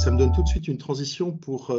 Ça me donne tout de suite une transition pour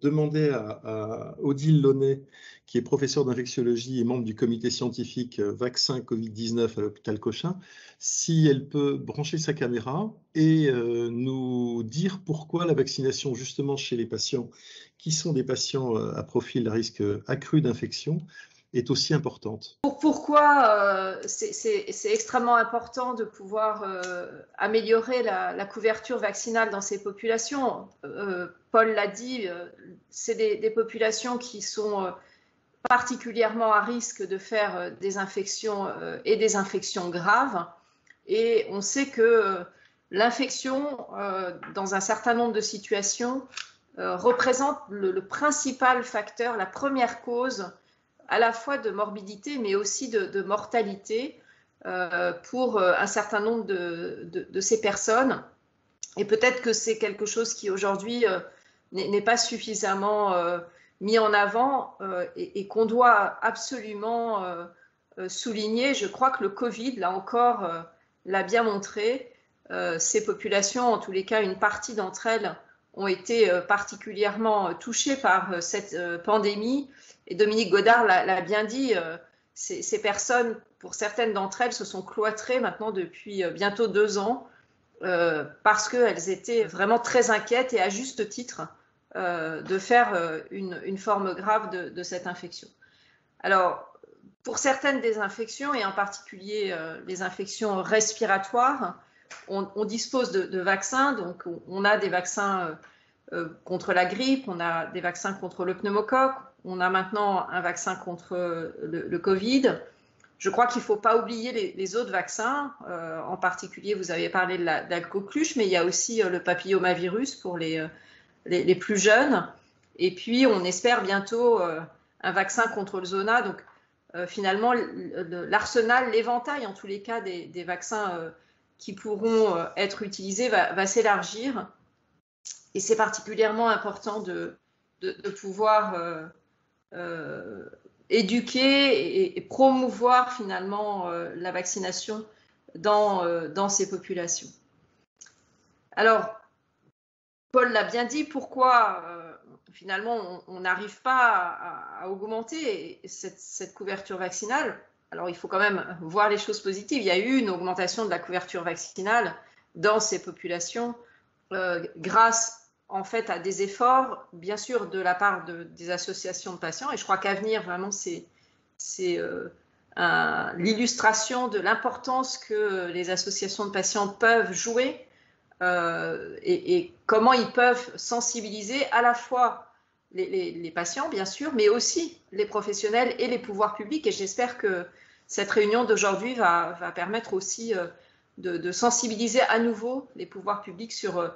demander à Odile Launay, qui est professeure d'infectiologie et membre du comité scientifique vaccin Covid-19 à l'hôpital Cochin, si elle peut brancher sa caméra et nous dire pourquoi la vaccination justement chez les patients qui sont des patients à profil à risque accru d'infection est aussi importante. Pourquoi c'est extrêmement important de pouvoir améliorer la couverture vaccinale dans ces populations. Paul l'a dit, c'est des populations qui sont particulièrement à risque de faire des infections et des infections graves. Et on sait que l'infection, dans un certain nombre de situations, représente le principal facteur, la première cause à la fois de morbidité, mais aussi de mortalité pour un certain nombre de ces personnes. Et peut-être que c'est quelque chose qui aujourd'hui n'est pas suffisamment mis en avant et qu'on doit absolument souligner. Je crois que le Covid, là encore, l'a bien montré. Ces populations, en tous les cas, une partie d'entre elles ont été particulièrement touchées par cette pandémie. Et Dominique Godard l'a bien dit, ces personnes, pour certaines d'entre elles, se sont cloîtrées maintenant depuis bientôt 2 ans parce qu'elles étaient vraiment très inquiètes et à juste titre de faire une forme grave de cette infection. Alors, pour certaines des infections, et en particulier les infections respiratoires, on dispose de vaccins. Donc, on a des vaccins contre la grippe, on a des vaccins contre le pneumocoque, on a maintenant un vaccin contre le Covid. Je crois qu'il ne faut pas oublier les autres vaccins. En particulier, vous avez parlé de la coqueluche, mais il y a aussi le papillomavirus pour les plus jeunes. Et puis, on espère bientôt un vaccin contre le zona. Donc, finalement, l'arsenal, l'éventail, en tous les cas, des vaccins qui pourront être utilisés va s'élargir. Et c'est particulièrement important de pouvoir éduquer et promouvoir finalement la vaccination dans ces populations. Alors, Paul l'a bien dit, pourquoi finalement on n'arrive pas à augmenter cette couverture vaccinale? Alors, il faut quand même voir les choses positives. Il y a eu une augmentation de la couverture vaccinale dans ces populations grâce en fait à des efforts, bien sûr, de la part des associations de patients. Et je crois qu'Avenir, vraiment, c'est l'illustration de l'importance que les associations de patients peuvent jouer et comment ils peuvent sensibiliser à la fois les patients, bien sûr, mais aussi les professionnels et les pouvoirs publics. Et j'espère que cette réunion d'aujourd'hui va permettre aussi de sensibiliser à nouveau les pouvoirs publics sur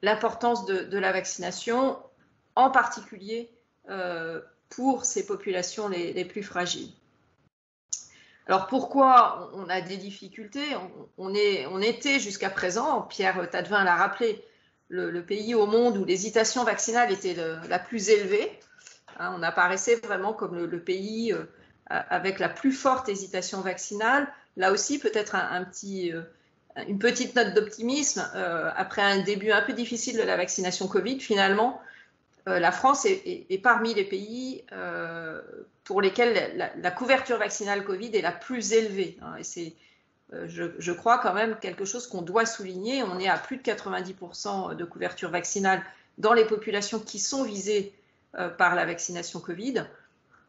l'importance de la vaccination, en particulier pour ces populations les plus fragiles. Alors pourquoi on a des difficultés? On était jusqu'à présent, Pierre Tadevin l'a rappelé, le pays au monde où l'hésitation vaccinale était la plus élevée. Hein, on apparaissait vraiment comme le pays avec la plus forte hésitation vaccinale. Là aussi, peut-être une petite note d'optimisme. Après un début un peu difficile de la vaccination Covid, finalement, la France est parmi les pays pour lesquels la couverture vaccinale Covid est la plus élevée. Hein, et c'est, je crois, quand même quelque chose qu'on doit souligner. On est à plus de 90% de couverture vaccinale dans les populations qui sont visées par la vaccination Covid.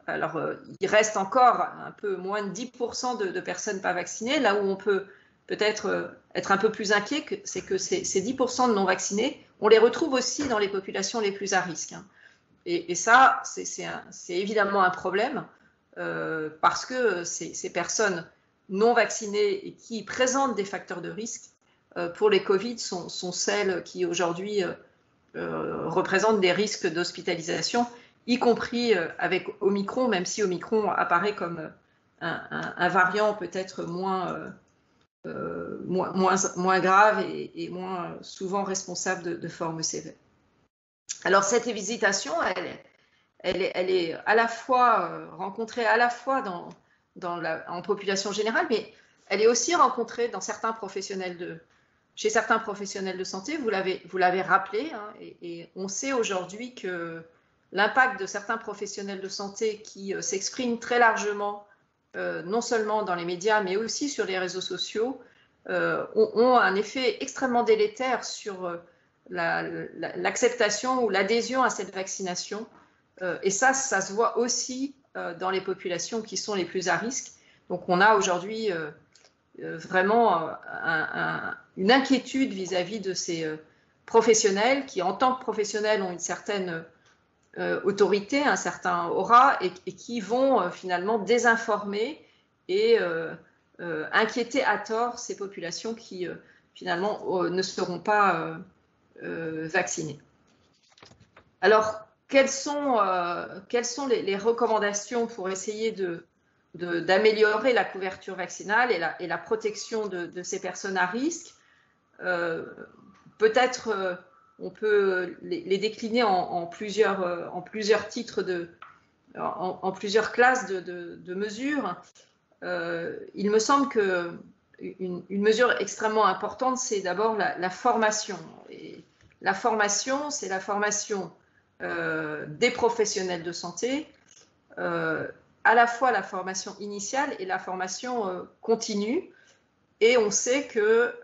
Alors, il reste encore un peu moins de 10% de personnes pas vaccinées, là où on peut peut-être être un peu plus inquiet, c'est que ces 10% de non-vaccinés, on les retrouve aussi dans les populations les plus à risque. Hein. Et ça, c'est évidemment un problème parce que ces personnes non vaccinées et qui présentent des facteurs de risque pour les Covid sont celles qui aujourd'hui représentent des risques d'hospitalisation, y compris avec Omicron, même si Omicron apparaît comme un variant peut-être moins grave et moins souvent responsable de formes sévères. Alors cette hésitation, elle est à la fois rencontrée à la fois en population générale, mais elle est aussi rencontrée dans certains professionnels chez certains professionnels de santé, vous l'avez rappelé, hein, et on sait aujourd'hui que l'impact de certains professionnels de santé qui s'expriment très largement, non seulement dans les médias, mais aussi sur les réseaux sociaux, ont un effet extrêmement délétère sur l'acceptation ou l'adhésion à cette vaccination. Et ça se voit aussi dans les populations qui sont les plus à risque. Donc on a aujourd'hui vraiment une inquiétude vis-à-vis de ces professionnels qui, en tant que professionnels, ont une certaine autorité, un certain aura, et qui vont finalement désinformer et inquiéter à tort ces populations qui finalement ne seront pas vaccinées. Alors, quelles sont les recommandations pour essayer d'améliorer la couverture vaccinale et la protection de ces personnes à risque? Peut-être on peut les décliner en plusieurs titres, en plusieurs classes de mesures. Il me semble qu'une mesure extrêmement importante, c'est d'abord la formation. Et la formation, c'est la formation des professionnels de santé, à la fois la formation initiale et la formation continue. Et on sait que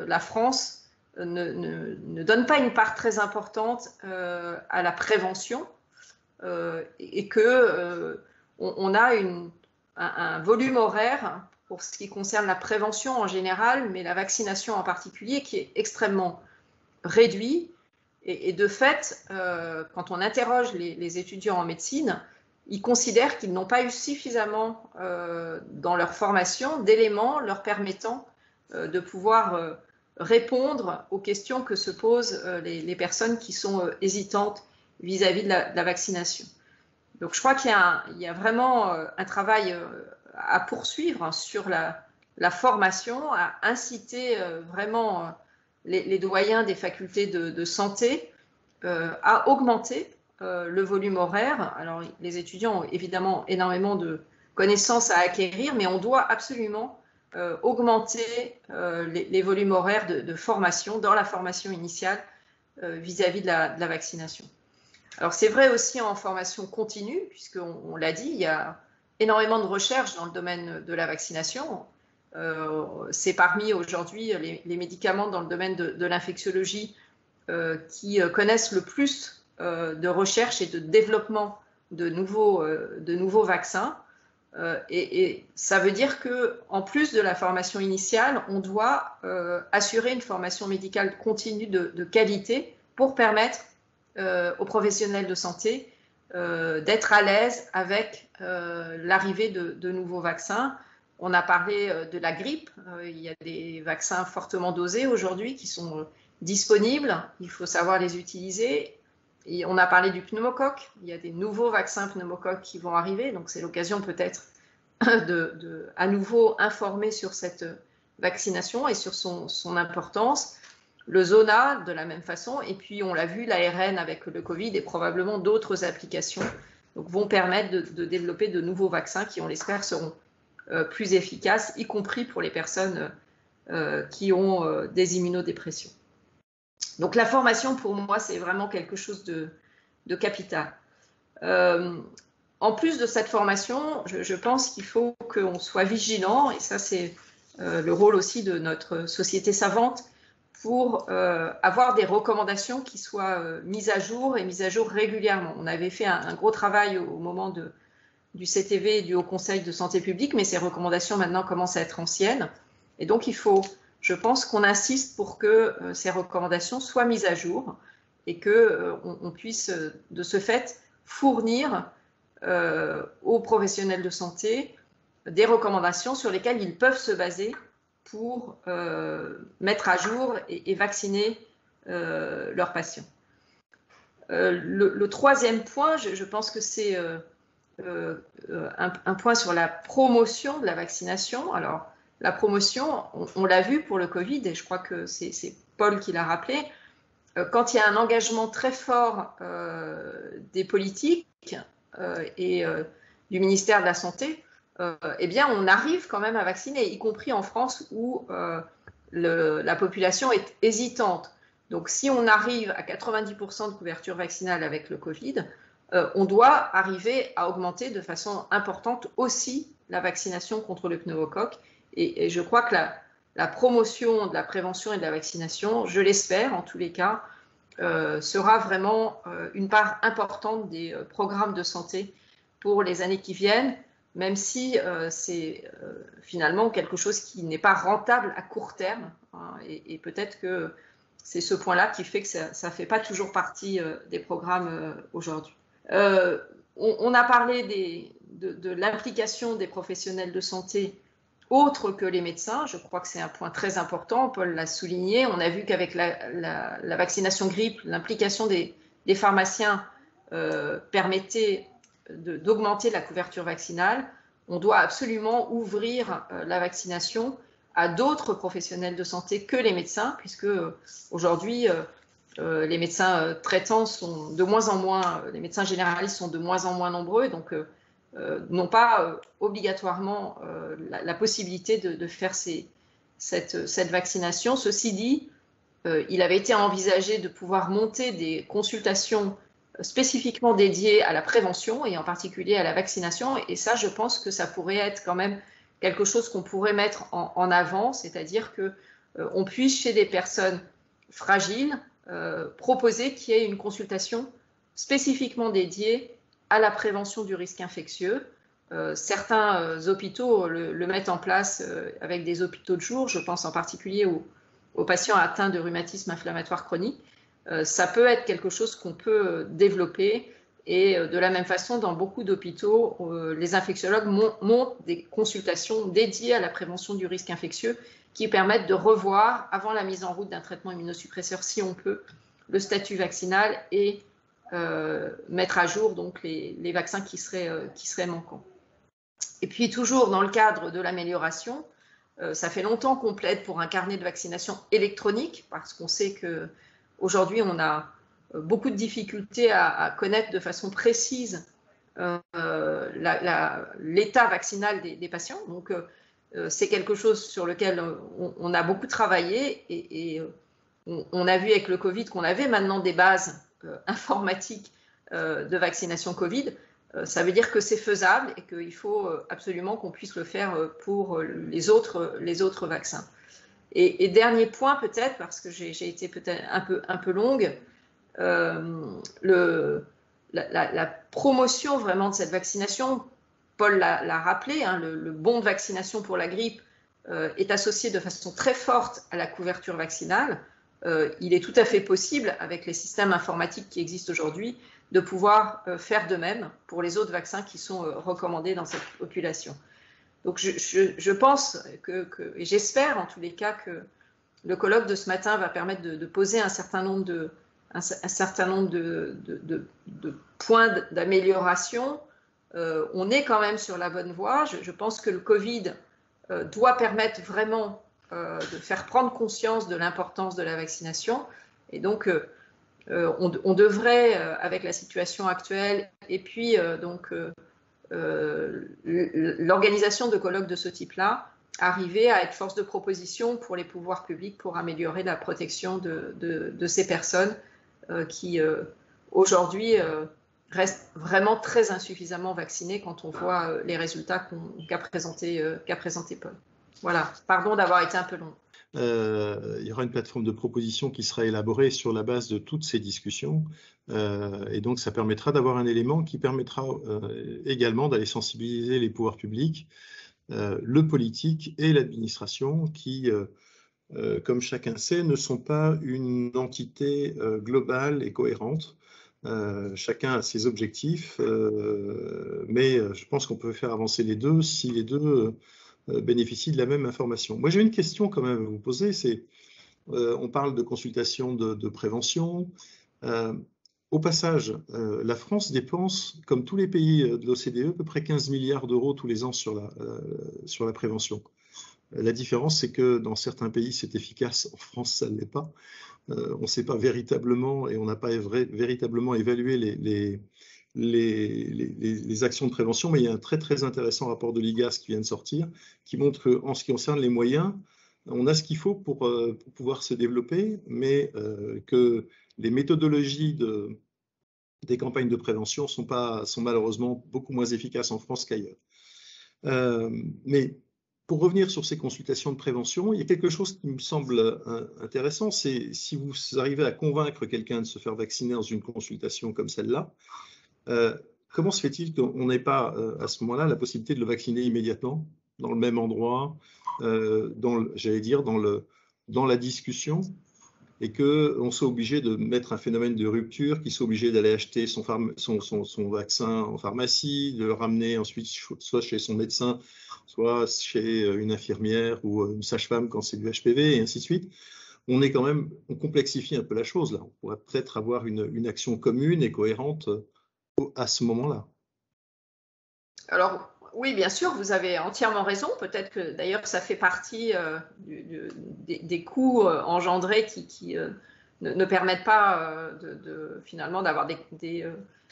la France ne donne pas une part très importante à la prévention et qu'on a un volume horaire pour ce qui concerne la prévention en général, mais la vaccination en particulier, qui est extrêmement réduit. Et de fait, quand on interroge les étudiants en médecine, ils considèrent qu'ils n'ont pas eu suffisamment dans leur formation d'éléments leur permettant de pouvoir répondre aux questions que se posent les personnes qui sont hésitantes vis-à-vis de la vaccination. Donc je crois qu'il y a vraiment un travail à poursuivre sur la formation, à inciter vraiment les doyens des facultés de santé à augmenter le volume horaire. Alors les étudiants ont évidemment énormément de connaissances à acquérir, mais on doit absolument augmenter les volumes horaires de formation dans la formation initiale vis-à-vis de la vaccination. Alors c'est vrai aussi en formation continue, puisqu'on l'a dit, il y a énormément de recherches dans le domaine de la vaccination. C'est parmi aujourd'hui les médicaments dans le domaine de l'infectiologie qui connaissent le plus de recherche et de développement de nouveaux vaccins. Et ça veut dire qu'en plus de la formation initiale, on doit assurer une formation médicale continue de qualité pour permettre aux professionnels de santé d'être à l'aise avec l'arrivée de nouveaux vaccins. On a parlé de la grippe. Il y a des vaccins fortement dosés aujourd'hui qui sont disponibles. Il faut savoir les utiliser. Et on a parlé du pneumocoque. Il y a des nouveaux vaccins pneumocoques qui vont arriver. Donc, c'est l'occasion peut-être à nouveau informer sur cette vaccination et sur son importance. Le Zona, de la même façon. Et puis, on l'a vu, l'ARN avec le Covid et probablement d'autres applications donc, vont permettre de développer de nouveaux vaccins qui, on l'espère, seront plus efficaces, y compris pour les personnes qui ont des immunodépressions. Donc la formation, pour moi, c'est vraiment quelque chose de capital. En plus de cette formation, je pense qu'il faut qu'on soit vigilant, et ça c'est le rôle aussi de notre société savante, pour avoir des recommandations qui soient mises à jour et mises à jour régulièrement. On avait fait un gros travail au moment du CTV et du Haut Conseil de santé publique, mais ces recommandations maintenant commencent à être anciennes. Et donc il faut, je pense, qu'on insiste pour que ces recommandations soient mises à jour et qu'on puisse de ce fait fournir aux professionnels de santé des recommandations sur lesquelles ils peuvent se baser pour mettre à jour et vacciner leurs patients. Le troisième point, je pense que c'est un point sur la promotion de la vaccination. Alors, la promotion, on l'a vu pour le Covid, et je crois que c'est Paul qui l'a rappelé, quand il y a un engagement très fort des politiques et du ministère de la Santé, eh bien, on arrive quand même à vacciner, y compris en France où la population est hésitante. Donc, si on arrive à 90% de couverture vaccinale avec le Covid, on doit arriver à augmenter de façon importante aussi la vaccination contre le pneumocoque. Et je crois que la promotion de la prévention et de la vaccination, je l'espère en tous les cas, sera vraiment une part importante des programmes de santé pour les années qui viennent, même si c'est finalement quelque chose qui n'est pas rentable à court terme. Hein, et peut-être que c'est ce point-là qui fait que ça ne fait pas toujours partie des programmes aujourd'hui. On a parlé de l'implication des professionnels de santé autres que les médecins. Je crois que c'est un point très important, Paul l'a souligné. On a vu qu'avec la vaccination grippe, l'implication des pharmaciens permettait d'augmenter la couverture vaccinale. On doit absolument ouvrir la vaccination à d'autres professionnels de santé que les médecins, puisque aujourd'hui, les médecins traitants sont de moins en moins, les médecins généralistes sont de moins en moins nombreux, et donc n'ont pas obligatoirement la possibilité de faire cette vaccination. Ceci dit, il avait été envisagé de pouvoir monter des consultations spécifiquement dédiées à la prévention et en particulier à la vaccination, et ça, je pense que ça pourrait être quand même quelque chose qu'on pourrait mettre en avant, c'est-à-dire qu'on puisse, chez des personnes fragiles, proposer qu'il y ait une consultation spécifiquement dédiée à la prévention du risque infectieux. Certains hôpitaux le mettent en place avec des hôpitaux de jour, je pense en particulier aux patients atteints de rhumatisme inflammatoire chronique. Ça peut être quelque chose qu'on peut développer. Et de la même façon, dans beaucoup d'hôpitaux, les infectiologues montent des consultations dédiées à la prévention du risque infectieux qui permettent de revoir, avant la mise en route d'un traitement immunosuppresseur, si on peut, le statut vaccinal et mettre à jour donc, les vaccins qui seraient manquants. Et puis, toujours dans le cadre de l'amélioration, ça fait longtemps qu'on plaide pour un carnet de vaccination électronique, parce qu'on sait qu'aujourd'hui, on a beaucoup de difficultés à connaître de façon précise l'état vaccinal des patients. Donc, c'est quelque chose sur lequel on a beaucoup travaillé et on a vu avec le Covid qu'on avait maintenant des bases informatiques de vaccination Covid. Ça veut dire que c'est faisable et qu'il faut absolument qu'on puisse le faire pour les autres vaccins. Et dernier point peut-être, parce que j'ai été peut-être un peu longue, la promotion vraiment de cette vaccination, Paul l'a rappelé, hein, le bon de vaccination pour la grippe est associé de façon très forte à la couverture vaccinale. Il est tout à fait possible, avec les systèmes informatiques qui existent aujourd'hui, de pouvoir faire de même pour les autres vaccins qui sont recommandés dans cette population. Donc je pense et j'espère en tous les cas que le colloque de ce matin va permettre de poser un certain nombre de points d'amélioration. On est quand même sur la bonne voie. Je pense que le Covid doit permettre vraiment de faire prendre conscience de l'importance de la vaccination. Et donc, on devrait, avec la situation actuelle, et puis l'organisation de colloques de ce type-là, arriver à être force de proposition pour les pouvoirs publics pour améliorer la protection de ces personnes qui, aujourd'hui, restent vraiment très insuffisamment vaccinées quand on voit les résultats qu'a présenté Paul. Voilà, pardon d'avoir été un peu long. Il y aura une plateforme de proposition qui sera élaborée sur la base de toutes ces discussions et donc ça permettra d'avoir un élément qui permettra également d'aller sensibiliser les pouvoirs publics, le politique et l'administration qui, comme chacun sait, ne sont pas une entité globale et cohérente. Chacun a ses objectifs, mais je pense qu'on peut faire avancer les deux si les deux bénéficient de la même information. Moi, j'ai une question quand même à vous poser, c'est, on parle de consultation de prévention. Au passage, la France dépense, comme tous les pays de l'OCDE, à peu près 15 milliards d'euros tous les ans sur la prévention. La différence, c'est que dans certains pays, c'est efficace. En France, ça ne l'est pas. On ne sait pas véritablement et on n'a pas véritablement évalué les actions de prévention, mais il y a un très très intéressant rapport de l'IGAS qui vient de sortir, qui montre qu'en ce qui concerne les moyens, on a ce qu'il faut pour pouvoir se développer, mais que les méthodologies des campagnes de prévention sont malheureusement beaucoup moins efficaces en France qu'ailleurs. Mais pour revenir sur ces consultations de prévention, il y a quelque chose qui me semble intéressant, c'est si vous arrivez à convaincre quelqu'un de se faire vacciner dans une consultation comme celle-là, comment se fait-il qu'on n'ait pas à ce moment-là la possibilité de le vacciner immédiatement, dans le même endroit, j'allais dire dans la discussion, et qu'on soit obligé de mettre un phénomène de rupture, qu'il soit obligé d'aller acheter son vaccin en pharmacie, de le ramener ensuite soit chez son médecin, soit chez une infirmière ou une sage-femme quand c'est du HPV, et ainsi de suite. On complexifie un peu la chose là. On pourrait peut-être avoir une action commune et cohérente à ce moment-là. Alors, oui, bien sûr, vous avez entièrement raison. Peut-être que d'ailleurs, ça fait partie des coûts engendrés qui ne permettent pas finalement d'avoir des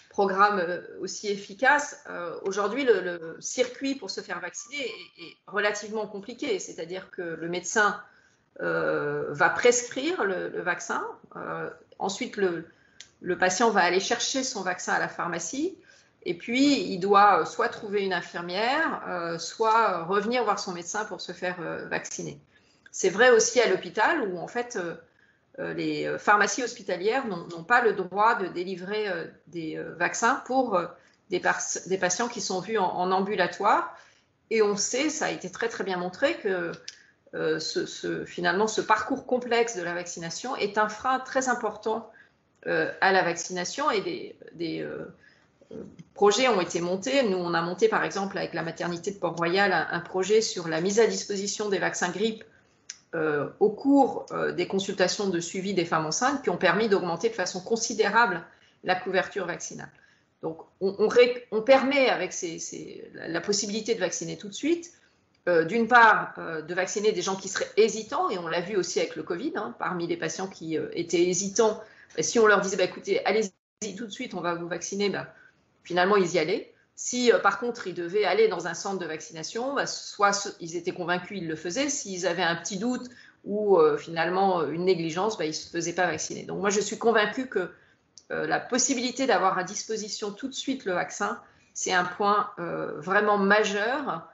programmes aussi efficaces. Aujourd'hui, le circuit pour se faire vacciner est relativement compliqué. C'est-à-dire que le médecin va prescrire le vaccin. Ensuite, le patient va aller chercher son vaccin à la pharmacie. Et puis, il doit soit trouver une infirmière, soit revenir voir son médecin pour se faire vacciner. C'est vrai aussi à l'hôpital où, en fait, les pharmacies hospitalières n'ont pas le droit de délivrer des vaccins pour des patients qui sont vus en ambulatoire. Et on sait, ça a été très très bien montré, que finalement, ce parcours complexe de la vaccination est un frein très important à la vaccination, et des projets ont été montés. Nous, on a monté par exemple avec la maternité de Port-Royal un projet sur la mise à disposition des vaccins grippe au cours des consultations de suivi des femmes enceintes, qui ont permis d'augmenter de façon considérable la couverture vaccinale. Donc on permet avec la possibilité de vacciner tout de suite, d'une part de vacciner des gens qui seraient hésitants, et on l'a vu aussi avec le Covid, parmi les patients qui étaient hésitants, si on leur disait écoutez, allez-y tout de suite, on va vous vacciner, finalement, ils y allaient. Si, par contre, ils devaient aller dans un centre de vaccination, soit ils étaient convaincus, ils le faisaient. S'ils avaient un petit doute ou finalement une négligence, ils ne se faisaient pas vacciner. Donc moi, je suis convaincue que la possibilité d'avoir à disposition tout de suite le vaccin, c'est un point vraiment majeur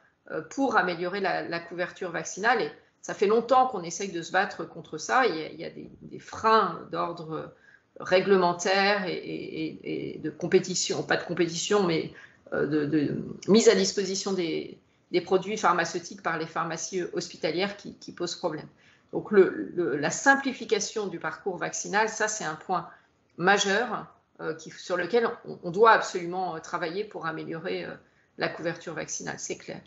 pour améliorer la couverture vaccinale. Et ça fait longtemps qu'on essaye de se battre contre ça. Il y a des freins d'ordre réglementaire et de compétition, pas de compétition, mais de mise à disposition des produits pharmaceutiques par les pharmacies hospitalières qui posent problème. Donc la simplification du parcours vaccinal, ça c'est un point majeur sur lequel on doit absolument travailler pour améliorer la couverture vaccinale, c'est clair.